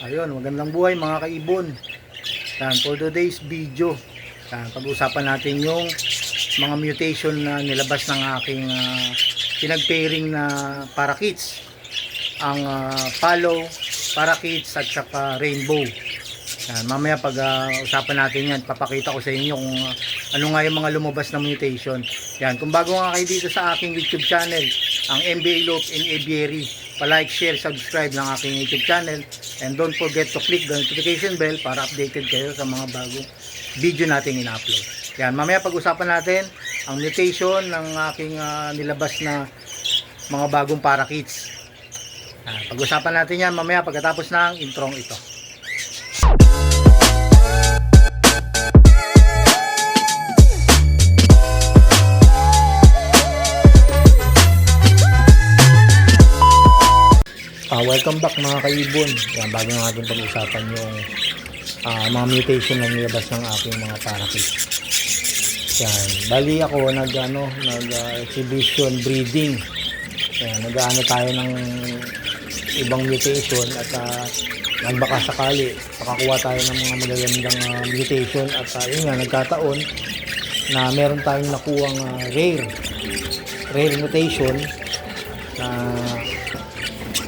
Ayun, magandang buhay mga kaibon. Yan, for today's video, yan, pag-usapan natin yung mga mutation na nilabas ng aking pinag-pairing na parakeets. Ang Palo, parakeets at saka rainbow. Yan, mamaya pag-usapan natin yan, papakita ko sa inyo kung ano nga yung mga lumabas na mutation. Yan, kung bago nga kayo dito sa aking YouTube channel, ang MBA Loop in Aviary, pa-like, share, subscribe ng aking YouTube channel, and don't forget to click the notification bell para updated kayo sa mga bagong video natin in-upload. Yan, mamaya pag-usapan natin ang mutation ng aking nilabas na mga bagong parakeets. Pag-usapan natin yan mamaya pagkatapos ng introng ito. Welcome back mga kaibon. Yan, bago natin pag-usapan yung mga mutation na nilabas ng aking mga parakeets. Yan, bali ako nag-exhibition breeding. Yan, nag-ano tayo ng ibang mutation at nagbaka sakali makakuha tayo ng mga magagandang mutation at yun nga, nagkataon na meron tayong nakuhang rare mutation na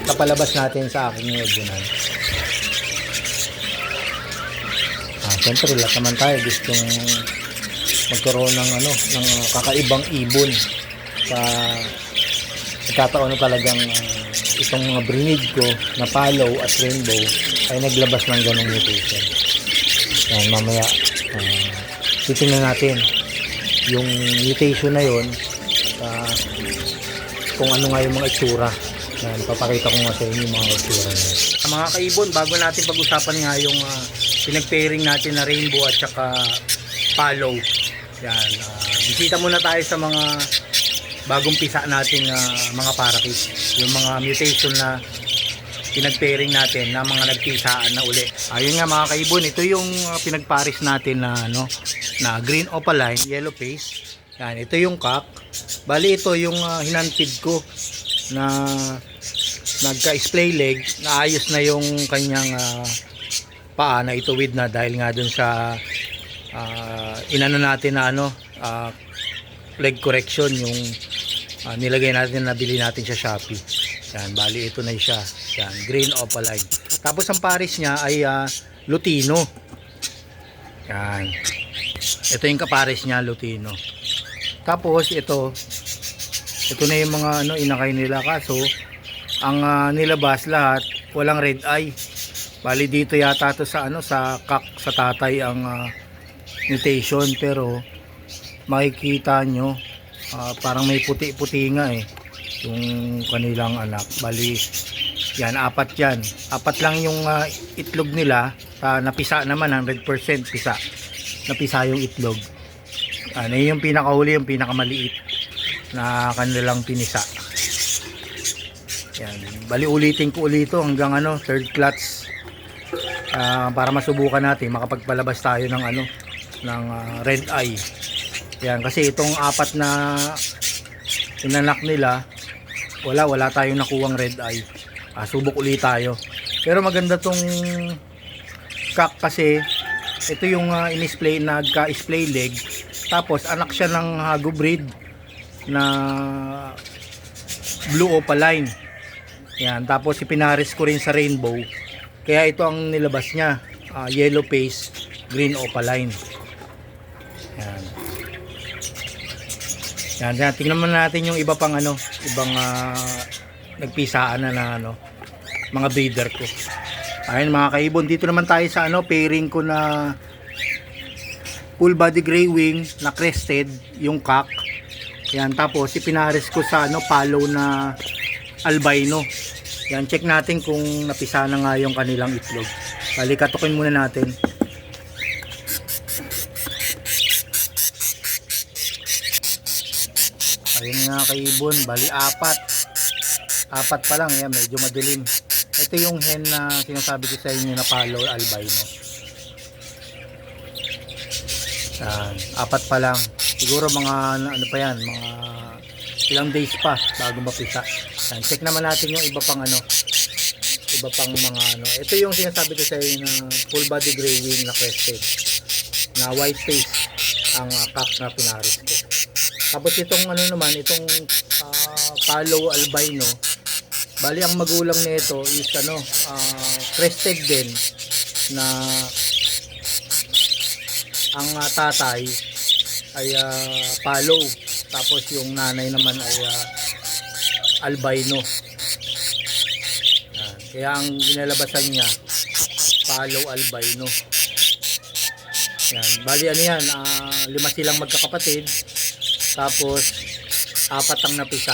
napalabas natin sa aking regional. Siyempre lahat naman tayo gustong magkaroon ng kakaibang ibon sa nagkataon na talagang itong mga breed ko na Palo at Rainbow ay naglabas ng ganong mutation. Yan, mamaya titingnan natin yung mutation na yon kung ano nga yung mga itsura. Yan, papakita ko nga sa inyo yung mga itsura na yun. Mga kaibon, bago natin pag-usapan nga yung pinag-pairing natin na Rainbow at saka Palo. Yan, bisita muna tayo sa mga bagong pisa natin mga parakeets. Yung mga mutation na pinag-pairing natin na mga nagpisaan na uli. Ayun nga mga kaibon, ito yung pinagparis natin na na green opaline, yellow face. Yan, ito yung cock. Bali ito yung hinantid ko na nagka-splay leg, naayos na yung kanyang paa na ituwid na dahil nga dun sa inano natin na leg correction yung nilagay natin, nabili natin sa Shopee. Yan, bali ito na siya. Yan, green opaline. Tapos ang pares niya ay Lutino. Yan. Ito yung kapares niya, Lutino. Tapos ito na yung mga inakay nila, kaso ang nilabas lahat walang red eye. Bali dito yata to sa sa cock, sa tatay ang mutation, pero makikita nyo parang may puti-puti nga yung kanilang anak. Bali yan, apat lang yung itlog nila. Napisa naman 100% pisa, napisa yung itlog. Yung pinakahuli, yung pinakamaliit na kanilang pinisa. Yan, bali ulitin ko ulito hanggang third clutch para masubukan natin makapagpalabas tayo ng ng red eye. Yan, kasi itong apat na inanak nila wala tayong nakuwang red eye. Subok ulit tayo. Pero maganda tong cock kasi ito yung in-display, nagka-display leg, tapos anak siya ng Hago breed na blue opaline. Yan, tapos ipinares ko rin sa Rainbow, kaya ito ang nilabas niya, yellow face, green opaline. Yan. Yan, tingnan naman natin yung iba pang ibang nagpisaan na mga breeder ko. Ayun mga kaibon, dito naman tayo sa pairing ko na full body gray wing na crested yung cock. Yan, tapos ipinares ko sa Palo na albino. Yan, check natin kung napisa na nga yung kanilang itlog. Bali, katukin muna natin. Ayun nga kaibon, bali apat pa lang. Yan, medyo madilim. Ito yung hen na sinasabi ko sa inyo na Palo albino. Yan, apat pa lang. Siguro mga pa yan, mga ilang days pa bago mapisa. Yan, check naman natin yung iba pang iba pang mga ano. Ito yung sinasabi ko sa inyo na full body gray wing na crested na white face ang cock na pinares ko. Tapos itong ano naman, itong Palo albino, bali ang magulang nito is ano, crested din na ang tatay ay Palo, tapos yung nanay naman ay albino. Yan. Kaya ang ginalabasan niya Palo albino. Yan. Bali ano yan, 5 silang magkakapatid, tapos 4 ang napisa.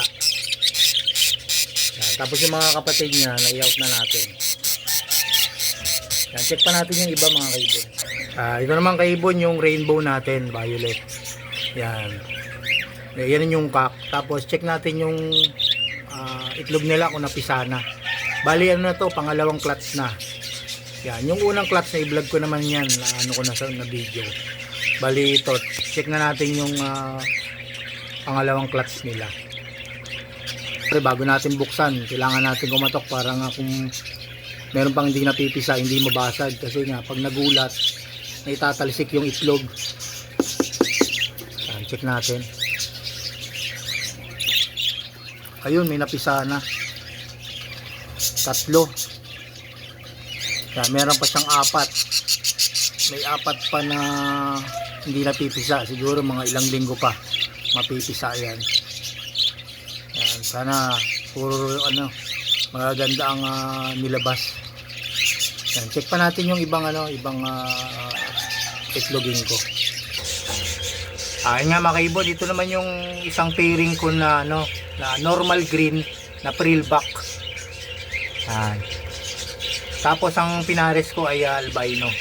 Yan. Tapos yung mga kapatid niya na-out na natin. Yan. Check pa natin yung iba mga kaibon. Ito naman kaibon yung rainbow natin, violet. Yan. Yan yung cock. Tapos check natin yung itlog nila kung napisa na. Bali ano na to, pangalawang clutch na. Yan, yung unang clutch na i-vlog ko naman yan, na ano ko na sa video. Bali ito, check na natin yung pangalawang clutch nila. Pero bago natin buksan, kailangan natin kumatok para nga kung meron pang hindi napipisa, hindi mabasag. Kasi nga pag nagulat, naitatalsik yung itlog. Yan, check natin. Ayun, may napisa na 3. Yan, meron pa siyang 4. May 4 pa na hindi napipisa. Siguro mga ilang linggo pa mapipisa yan. Yan, sana puro ano, magaganda ang nilabas. Yan, check pa natin yung ibang ano, ibang itlogin ko. Ayun nga mga kaibon, ito naman yung isang pairing ko na ano, na normal green na prillback. Yan. Tapos ang pinares ko ay albino.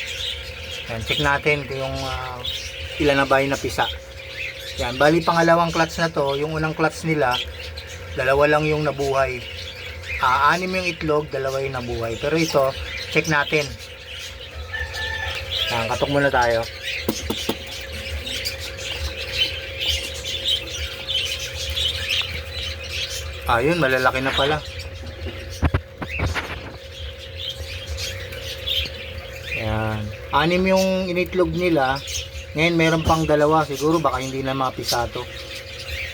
Yan, check natin kung yung ilan na ba yung napisa. Yan, bali pangalawang clutch na to. Yung unang clutch nila, 2 lang yung nabuhay. 6 yung itlog, 2 yung nabuhay. Pero ito, check natin. Yan, katok muna tayo. Ayun, malalaki na pala. Yan. 6 yung initlog nila. Ngayon meron pang 2. Siguro baka hindi na mapisa to.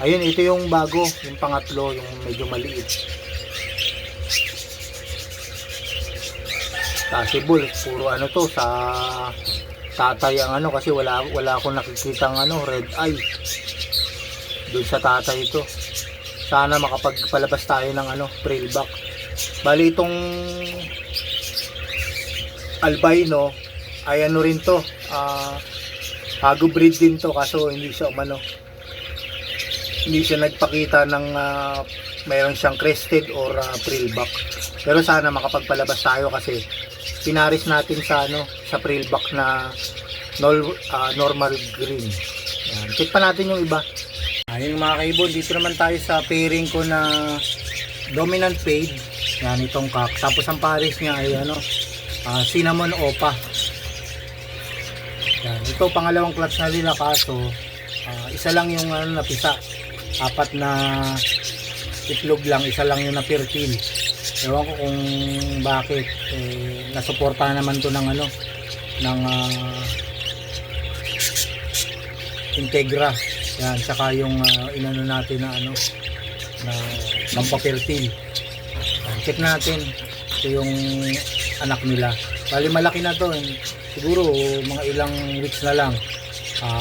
Ayun, ito yung bago. Yung pangatlo, yung medyo maliit. Possible. Puro ano to, sa tatay ang ano. Kasi wala akong nakikitang ano, red eye doon sa tatay ito. Sana makapagpalabas tayo ng ano, prillback. Bali itong albino ay ano rin to, hago breed din to, kaso hindi siya hindi siya nagpakita ng mayroon siyang crested or prillback. Pero sana makapagpalabas tayo kasi pinaris natin sa ano, sa prillback na normal green. Yan. Check pa natin yung iba. Ayun mga kaibon, dito naman tayo sa pairing ko na dominant fade. Yan, itong cock. Tapos ang pares niya ay ano, cinnamon opa. Yan, ito pangalawang clutch na nila, kaso isa lang yung ano, napisa. 4 na itlog lang, isa lang yung na-fertile. Ewan ko kung bakit. Nasuportahan naman to ng ano, ng Integra. Yan, saka yung inano natin na ano, na pampafertile. Check natin. Ito yung anak nila. Bali malaki na to. Siguro mga ilang weeks na lang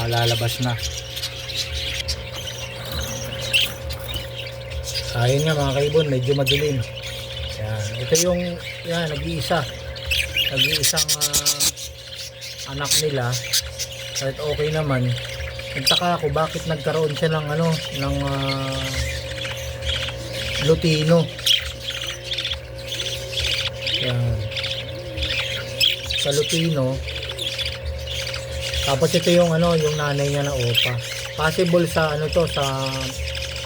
lalabas na. Ayun nga mga kaibon, medyo madilim. Yan, ito yung yan, nag-iisang anak nila. Kahit okay naman. Nagtaka ako bakit nagkaroon siya ng ano, ng lutino. Yan. Sa lutino. Tapos ito yung ano, yung nanay niya na opa. Possible sa ano to, sa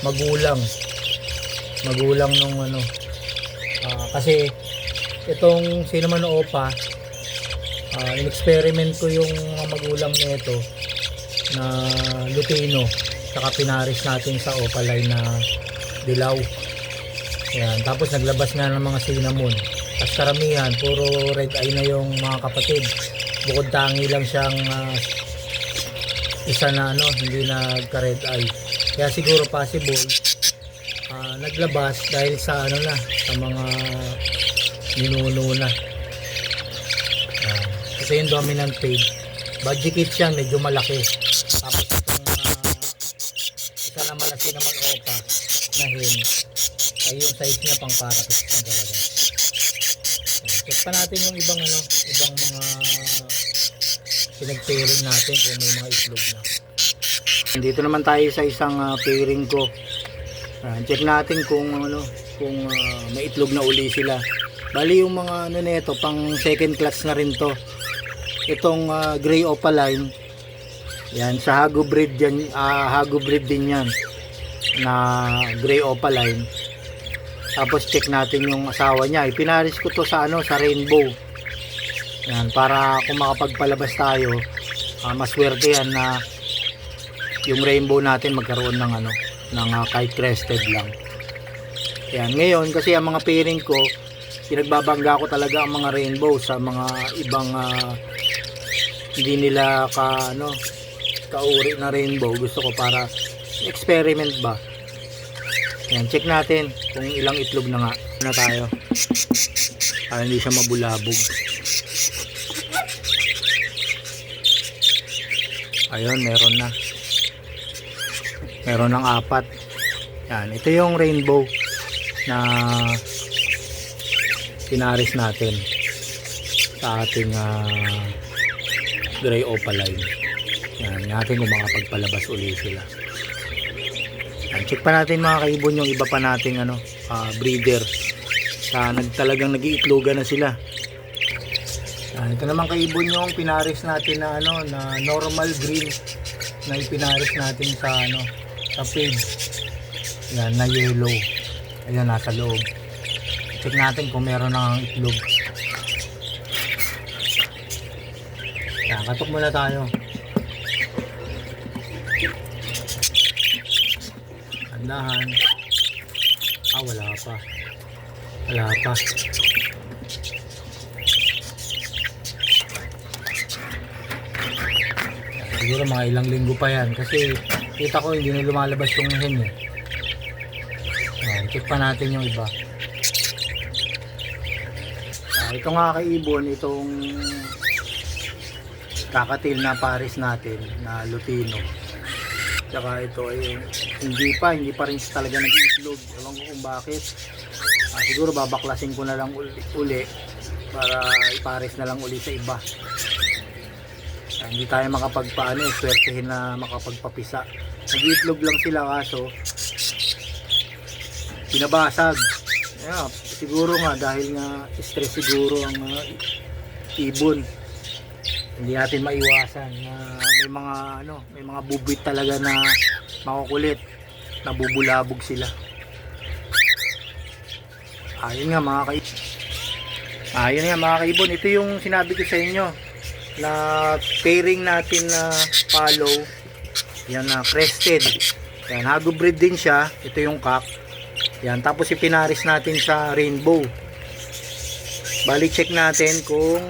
magulang nung ano. Kasi itong cinnamon opa, in-experiment ko yung magulang nito na lutino, saka pinaris natin sa opaline na dilaw. Yan, tapos naglabas nga ng mga cinnamon. As karamihan, puro red eye na yung mga kapatid. Bukod tangi lang siyang isa na hindi nagka red eye. Kaya siguro possible naglabas dahil sa sa mga ninuno na. Kasi yung dominant page, budget yan, medyo malaki. Tapos itong isa na malaki naman opa na hen, ay yung size niya pang parakit na talaga. Check pa natin yung ibang ibang mga pinag-pairing natin kung may mga itlog na. Dito naman tayo sa isang pairing ko. Check natin kung kung may itlog na uli sila. Bali yung mga nito pang second class na rin to. Itong gray opaline, yan sa Hago breed yan, Hago breed din yan na gray opaline. Tapos check natin yung asawa niya. Ipinaris ko to sa sa rainbow. Yan, para kung makapagpalabas tayo, maswerte yan na yung rainbow natin magkaroon ng ng kahit crested lang. Yan, ngayon kasi ang mga pairing ko, pinagbabangga ko talaga ang mga rainbow sa mga ibang hindi nila kauri na rainbow. Gusto ko para experiment ba. Yan, check natin kung ilang itlog na nga na tayo para hindi siya mabulabog. Ayun, meron na. Meron ng 4. Yan, ito yung rainbow na pinaris natin sa ating gray opaline. Yan, natin kung makapagpalabas uli sila. Yan, check pa natin mga kaibon yung iba pa nating breeder sa talagang nag-iitlogan na sila. Yan, ito naman kaibon yung pinaris natin na na normal green na ipinaris natin sa page. Yan, na yellow. Ayan, nasa loob. Check natin kung meron ng itlog. Yan, katok muna tayo. Andahan. Wala pa. Wala pa. Yan, siguro mga ilang linggo pa yan kasi kita ko hindi na lumalabas yung hen eh. Yan, check pa natin yung iba. Ito nga kaibon, itong kakatil na pares natin na Lutino. Tsaka ito ay hindi pa rin talaga nag-iitlog. Ewan ko kung bakit. Siguro babaklasin ko na lang uli para ipares na lang uli sa iba. Hindi tayo makapagpaano, swertehin na makapagpapisa. Nag-iitlog lang sila kaso pinabasag. Yeah, siguro nga dahil nga stress siguro ang ibon. Hindi natin maiwasan na may mga bubwit talaga na makukulit, nabubulabog sila. Ayun nga mga kaibon, ito yung sinabi ko sa inyo na pairing natin na follow. Yan na crested. Yan, Hago breed din siya. Ito yung cock. Yan, tapos ipinaris natin sa rainbow. Balik check natin kung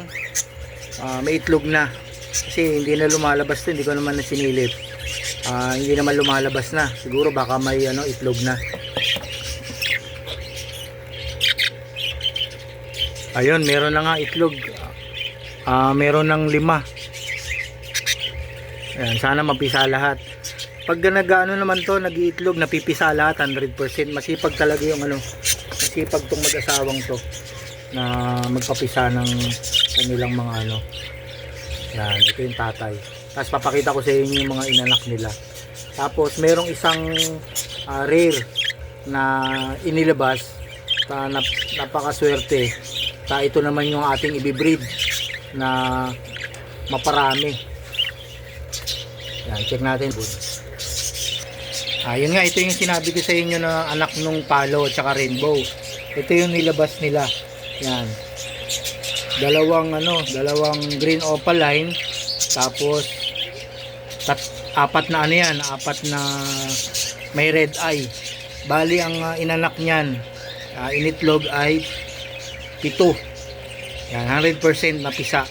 may itlog na. Kasi hindi na lumalabas to, hindi ko naman na sinilip. Hindi naman lumalabas na. Siguro baka may itlog na. Ayun, meron na nga itlog. Meron ng 5. Ayan, sana mapisa lahat. Pag naman to, nag-iitlog, napipisa lahat 100%. Masipag talaga yung masipag tong mag-asawang to na magpapisa ng kanilang mga Yan, ito yung tatay. Tapos papakita ko sa inyo yung mga inanak nila. Tapos merong isang rare na inilabas napakaswerte. Ito naman yung ating ibibreed na maparami. Yan, check natin. Yun nga, ito yung sinabi ko sa inyo na anak nung palo at saka rainbow. Ito yung nilabas nila. Yan. Dalawang green opaline, tapos 4 na yan, 4 na may red eye. Bali ang inanak niyan, initlog ay pito. Yan, 100% na pisa.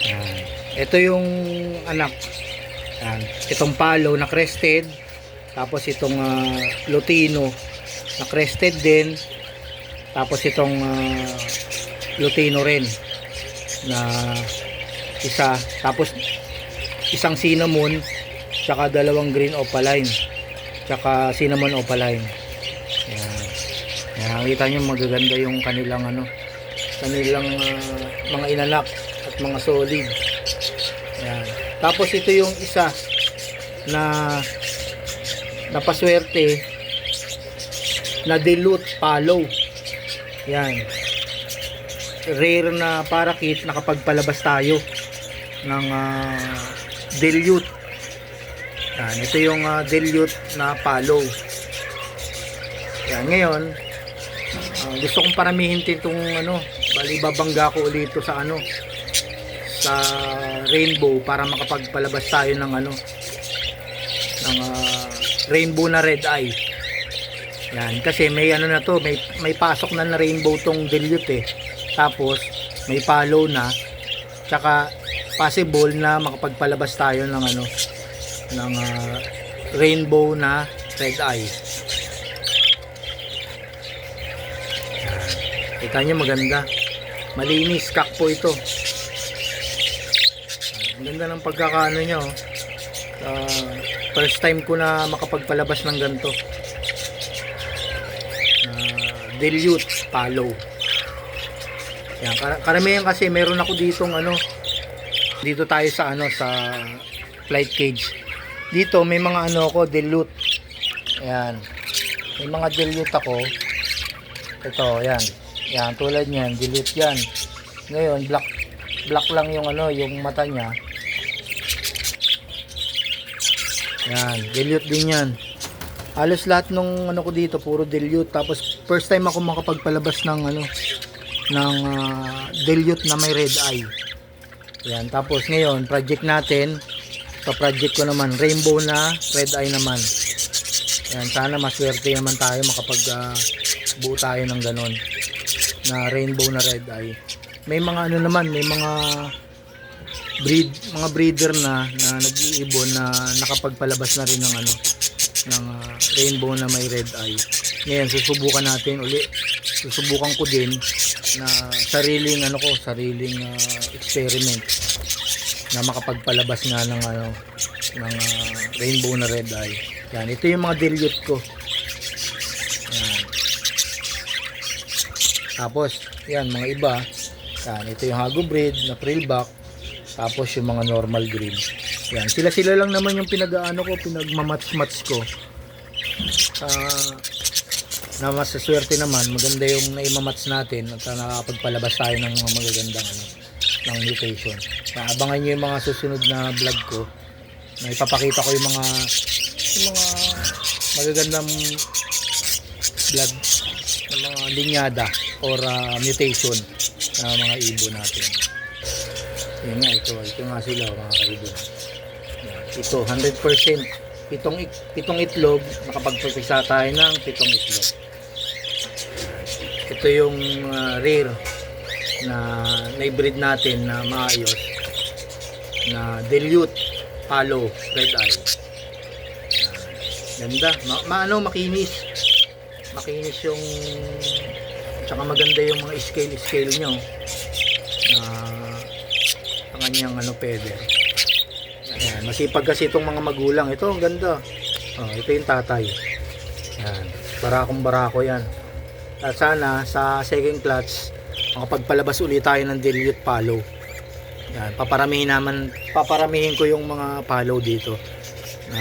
Yan. Ito yung anak. Yan. Itong palo na crested. Tapos itong Lutino na crested din. Tapos itong Lutino rin na isa. Tapos isang cinnamon, tsaka dalawang green opaline, tsaka cinnamon opaline. Yan. Yan, kita nyo magaganda yung kanilang mga inanak at mga solid. Yan. Tapos ito yung isa na napaswerte na dilute palo. Yan. Rare na parakit, nakapagpalabas tayo ng dilute. Yan, ito yung dilute na palo. Yan, ngayon gusto kong paramihin itong bali babangga ko ulit ito sa sa rainbow para makapagpalabas tayo ng rainbow na red eye. Yan, kasi may na to, may pasok na rainbow tong dilute tapos may palo na, tsaka possible na makapagpalabas tayo ng ng rainbow na red eye. Kita nyo maganda, malinis, kakpo ito. Ang ganda ng pagkakaano nyo. First time ko na makapagpalabas ng ganito. Dilute palo. Yan, karamihan kasi meron ako ditong dito tayo sa sa flight cage. Dito may mga ko dilute. Ayan. May mga dilute ako. Ito, yan. Yan, tulad niyan, dilute yan. Ngayon, black lang yung yung mata niya. Yan, dilute din yan. Halos lahat nung ko dito puro dilute. Tapos first time ako makapagpalabas ng ng dilute na may red eye. Yan, tapos ngayon, project natin, project ko naman rainbow na red eye naman. Yan, sana maswerte naman tayo makapag buo tayo ng ganon na rainbow na red eye. May mga naman, may mga breeder na nag-iibon na nakapagpalabas na rin ng ng rainbow na may red eye. Ngayon susubukan natin uli. Susubukan ko din na sariling experiment na makapagpalabas nga ng ng rainbow na red eye. Yan, ito yung mga dilute ko. Yan. Tapos yan, mga iba. Yan, ito yung Hago breed na frillback. Tapos yung mga normal green. Yan, sila lang naman yung pinagmamatch ko. Na masaswerte naman, maganda yung naimamatch natin at nakakapagpalabas tayo ng mga magagandang ng mutation. Abangan nyo yung mga susunod na vlog ko na ipapakita ko yung mga magagandang vlog ng mga linyada or mutation na mga ibon natin. Yan nga, ito nga sila mga kaibon. Ito 100% pitong itlog, nakapagpapisa tayo ng pitong itlog. Ito yung rare na na-breed natin na maayos na dilute palo red eye. Ganda, makinis yung tsaka maganda yung mga scale nyo na ang kanyang feather. Ayan, masipag kasi itong mga magulang. Ito ang ganda. Ito yung tatay. Ayan, barako yan. At sana sa second clutch makapagpalabas ulit tayo ng dilute palo. Ayan, paparamihin ko yung mga palo dito na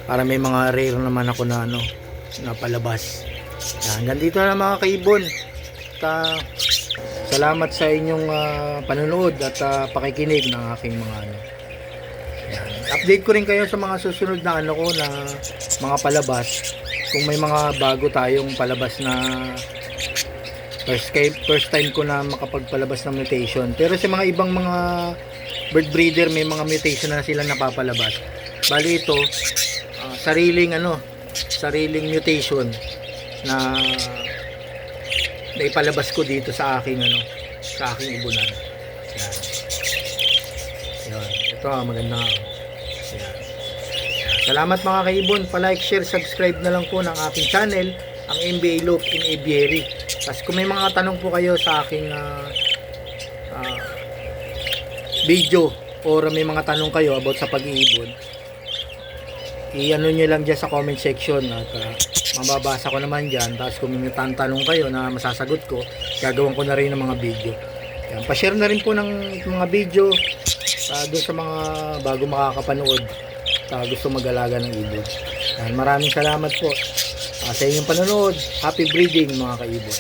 para may mga rare naman ako na na palabas. Ayan, ganito na mga kaibon. Salamat sa inyong panonood at pakikinig ng aking mga Ayan. Update ko rin kayo sa mga susunod na ko na mga palabas. Kung may mga bago tayong palabas na first time ko na makapagpalabas ng mutation. Pero sa mga ibang mga bird breeder may mga mutation na sila napapalabas. Bali ito sariling mutation na na ipalabas ko dito sa aking sa aking ibunan. Yan. Yan. Ito maganda nga. Yan. Salamat mga kaibon, pa-like, share, subscribe na lang po ng aking channel, ang MBA Loop in Aviary. Tapos kung may mga tanong po kayo sa aking video or may mga tanong kayo about sa pag-iibon, i-ano nyo lang dyan sa comment section at mababasa ko naman dyan. Tapos kung may tanong kayo na masasagot ko, gagawin ko na rin ng mga video. Yan, pa-share na rin po ng mga video doon sa mga bago makakapanood gusto mag-alaga ng ibon. Yan, maraming salamat po sa inyong panonood. Happy breeding mga kaibon.